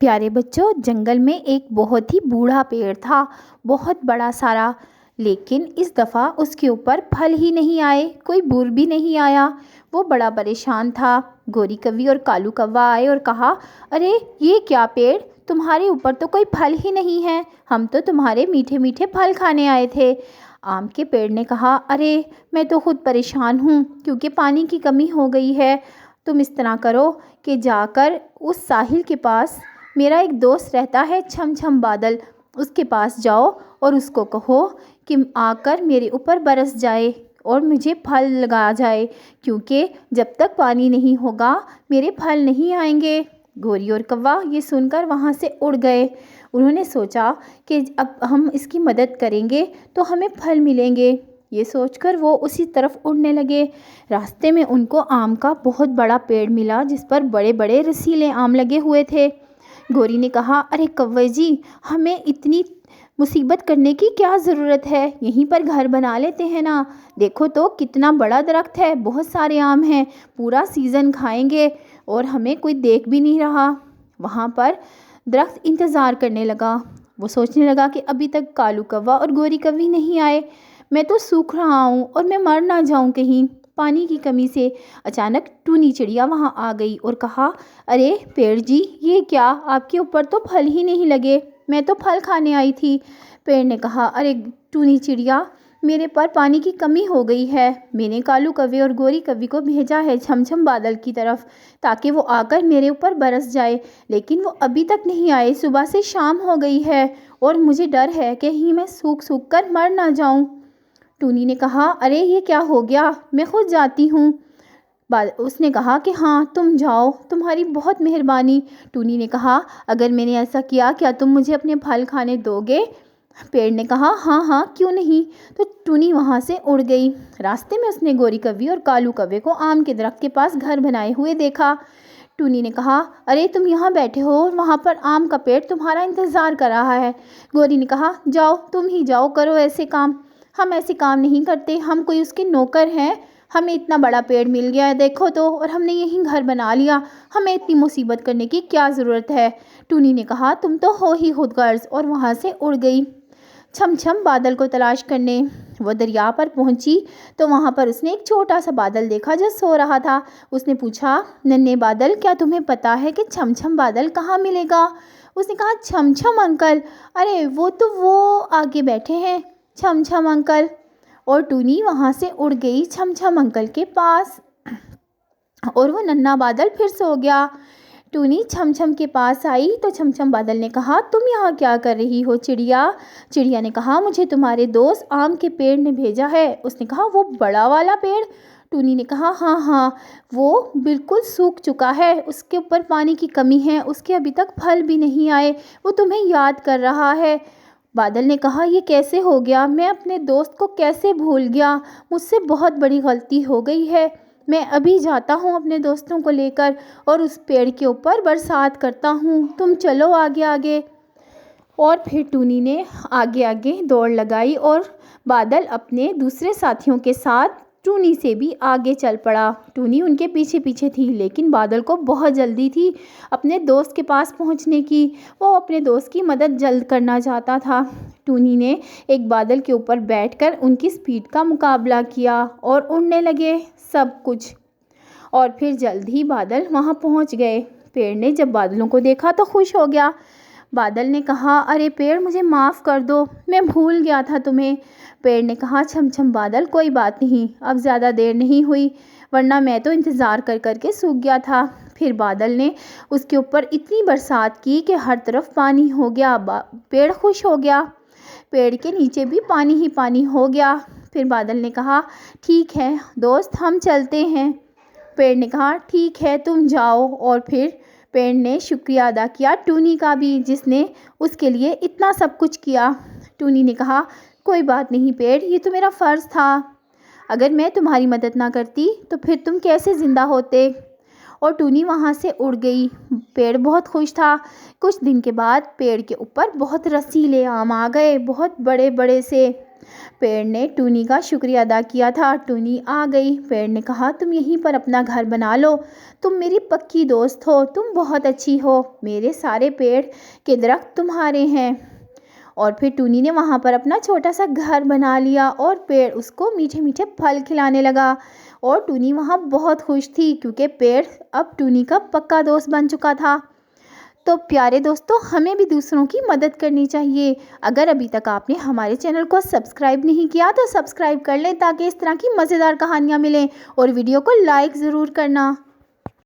پیارے بچوں، جنگل میں ایک بہت ہی بوڑھا پیڑ تھا، بہت بڑا سارا، لیکن اس دفعہ اس کے اوپر پھل ہی نہیں آئے، کوئی بور بھی نہیں آیا۔ وہ بڑا پریشان تھا۔ گوری کوی اور کالو کوا آئے اور کہا، ارے یہ کیا پیڑ، تمہارے اوپر تو کوئی پھل ہی نہیں ہے، ہم تو تمہارے میٹھے میٹھے پھل کھانے آئے تھے۔ آم کے پیڑ نے کہا، ارے میں تو خود پریشان ہوں کیونکہ پانی کی کمی ہو گئی ہے۔ تم اس طرح کرو کہ جا کر اس ساحل کے پاس میرا ایک دوست رہتا ہے چھم چھم بادل، اس کے پاس جاؤ اور اس کو کہو کہ آ کر میرے اوپر برس جائے اور مجھے پھل لگا جائے، کیونکہ جب تک پانی نہیں ہوگا میرے پھل نہیں آئیں گے۔ گوری اور کوا یہ سن کر وہاں سے اڑ گئے۔ انہوں نے سوچا کہ اب ہم اس کی مدد کریں گے تو ہمیں پھل ملیں گے۔ یہ سوچ کر وہ اسی طرف اڑنے لگے۔ راستے میں ان کو آم کا بہت بڑا پیڑ ملا جس پر بڑے بڑے رسیلے آم لگے ہوئے تھے۔ گوری نے کہا، ارے کوے جی، ہمیں اتنی مصیبت کرنے کی کیا ضرورت ہے، یہیں پر گھر بنا لیتے ہیں نا، دیکھو تو کتنا بڑا درخت ہے، بہت سارے آم ہیں، پورا سیزن کھائیں گے اور ہمیں کوئی دیکھ بھی نہیں رہا۔ وہاں پر درخت انتظار کرنے لگا۔ وہ سوچنے لگا کہ ابھی تک کالو کوا اور گوری کوی نہیں آئے، میں تو سوکھ رہا ہوں اور میں مر نہ جاؤں کہیں پانی کی کمی سے۔ اچانک ٹونی چڑیا وہاں آ گئی اور کہا، ارے پیڑ جی، یہ کیا، آپ کے اوپر تو پھل ہی نہیں لگے، میں تو پھل کھانے آئی تھی۔ پیڑ نے کہا، ارے ٹونی چڑیا، میرے پر پانی کی کمی ہو گئی ہے، میں نے کالو کوے اور گوری کوی کو بھیجا ہے چھم چھم بادل کی طرف تاکہ وہ آ کر میرے اوپر برس جائے، لیکن وہ ابھی تک نہیں آئے، صبح سے شام ہو گئی ہے اور مجھے ڈر ہے کہ کہیں میں سوکھ سوکھ کر مر نہ جاؤں۔ ٹونی نے کہا، ارے یہ کیا ہو گیا، میں خود جاتی ہوں۔ اس نے کہا کہ ہاں تم جاؤ، تمہاری بہت مہربانی۔ ٹونی نے کہا، اگر میں نے ایسا کیا کیا تم مجھے اپنے پھل کھانے دو گے؟ پیڑ نے کہا، ہاں ہاں کیوں نہیں۔ تو ٹونی وہاں سے اڑ گئی۔ راستے میں اس نے گوری کوی اور کالو کوے کو آم کے درخت کے پاس گھر بنائے ہوئے دیکھا۔ ٹونی نے کہا، ارے تم یہاں بیٹھے ہو اور وہاں پر آم کا پیڑ تمہارا انتظار کر رہا ہے۔ گوری نے کہا، جاؤ تم ہی جاؤ، کرو ایسے کام، ہم ایسے کام نہیں کرتے، ہم کوئی اس کے نوکر ہیں، ہمیں اتنا بڑا پیڑ مل گیا ہے دیکھو تو، اور ہم نے یہیں گھر بنا لیا، ہمیں اتنی مصیبت کرنے کی کیا ضرورت ہے۔ ٹونی نے کہا، تم تو ہو ہی خود غرض، اور وہاں سے اڑ گئی چھم چھم بادل کو تلاش کرنے۔ وہ دریا پر پہنچی تو وہاں پر اس نے ایک چھوٹا سا بادل دیکھا جو سو رہا تھا۔ اس نے پوچھا، ننھے بادل، کیا تمہیں پتا ہے کہ چھم چھم بادل کہاں ملے گا؟ اس نے کہا، چھم چھم انکل، ارے وہ آگے بیٹھے ہیں چھم چھم انکل۔ اور ٹونی وہاں سے اڑ گئی چھم چھم انکل کے پاس اور وہ ننھا بادل پھر سو گیا۔ ٹونی چھم چھم کے پاس آئی تو چھم چھم بادل نے کہا، تم یہاں کیا کر رہی ہو چڑیا؟ چڑیا نے کہا، مجھے تمہارے دوست آم کے پیڑ نے بھیجا ہے۔ اس نے کہا، وہ بڑا والا پیڑ؟ ٹونی نے کہا، ہاں ہاں، وہ بالکل سوکھ چکا ہے، اس کے اوپر پانی کی کمی ہے، اس کے ابھی تک پھل بھی نہیں آئے، وہ تمہیں یاد کر رہا ہے۔ بادل نے کہا، یہ کیسے ہو گیا، میں اپنے دوست کو کیسے بھول گیا، مجھ سے بہت بڑی غلطی ہو گئی ہے، میں ابھی جاتا ہوں اپنے دوستوں کو لے کر اور اس پیڑ کے اوپر برسات کرتا ہوں، تم چلو آگے آگے۔ اور پھر ٹونی نے آگے آگے دوڑ لگائی اور بادل اپنے دوسرے ساتھیوں کے ساتھ ٹونی سے بھی آگے چل پڑا۔ ٹونی ان کے پیچھے پیچھے تھی، لیکن بادل کو بہت جلدی تھی اپنے دوست کے پاس پہنچنے کی، وہ اپنے دوست کی مدد جلد کرنا چاہتا تھا۔ ٹونی نے ایک بادل کے اوپر بیٹھ کر ان کی سپیڈ کا مقابلہ کیا اور اڑنے لگے سب کچھ، اور پھر جلد ہی بادل وہاں پہنچ گئے۔ پیڑ نے جب بادلوں کو دیکھا تو خوش ہو گیا۔ بادل نے کہا، ارے پیڑ، مجھے معاف کر دو، میں بھول گیا تھا تمہیں۔ پیڑ نے کہا، چھم چھم بادل، کوئی بات نہیں، اب زیادہ دیر نہیں ہوئی، ورنہ میں تو انتظار کر کر کے سوکھ گیا تھا۔ پھر بادل نے اس کے اوپر اتنی برسات کی کہ ہر طرف پانی ہو گیا، پیڑ خوش ہو گیا، پیڑ کے نیچے بھی پانی ہی پانی ہو گیا۔ پھر بادل نے کہا، ٹھیک ہے دوست، ہم چلتے ہیں۔ پیڑ نے کہا، ٹھیک ہے تم جاؤ، اور پھر پیڑ نے شکریہ ادا کیا ٹونی کا بھی، جس نے اس کے لیے اتنا سب کچھ کیا۔ ٹونی نے کہا، کوئی بات نہیں پیڑ، یہ تو میرا فرض تھا، اگر میں تمہاری مدد نہ کرتی تو پھر تم کیسے زندہ ہوتے؟ اور ٹونی وہاں سے اڑ گئی۔ پیڑ بہت خوش تھا۔ کچھ دن کے بعد پیڑ کے اوپر بہت رسیلے آم آ گئے، بہت بڑے بڑے سے۔ پیڑ نے ٹونی کا شکریہ ادا کیا تھا۔ ٹونی آ گئی۔ پیڑ نے کہا تم یہیں پر اپنا گھر بنا لو، تم میری پکی دوست ہو، تم بہت اچھی ہو، میرے سارے پیڑ کے درخت تمہارے ہیں۔ اور پھر ٹونی نے وہاں پر اپنا چھوٹا سا گھر بنا لیا اور پیڑ اس کو میٹھے میٹھے پھل کھلانے لگا، اور ٹونی وہاں بہت خوش تھی کیونکہ پیڑ اب ٹونی کا پکا دوست بن چکا تھا۔ تو پیارے دوستو، ہمیں بھی دوسروں کی مدد کرنی چاہیے۔ اگر ابھی تک آپ نے ہمارے چینل کو سبسکرائب نہیں کیا تو سبسکرائب کر لیں تاکہ اس طرح کی مزیدار کہانیاں ملیں، اور ویڈیو کو لائک ضرور کرنا۔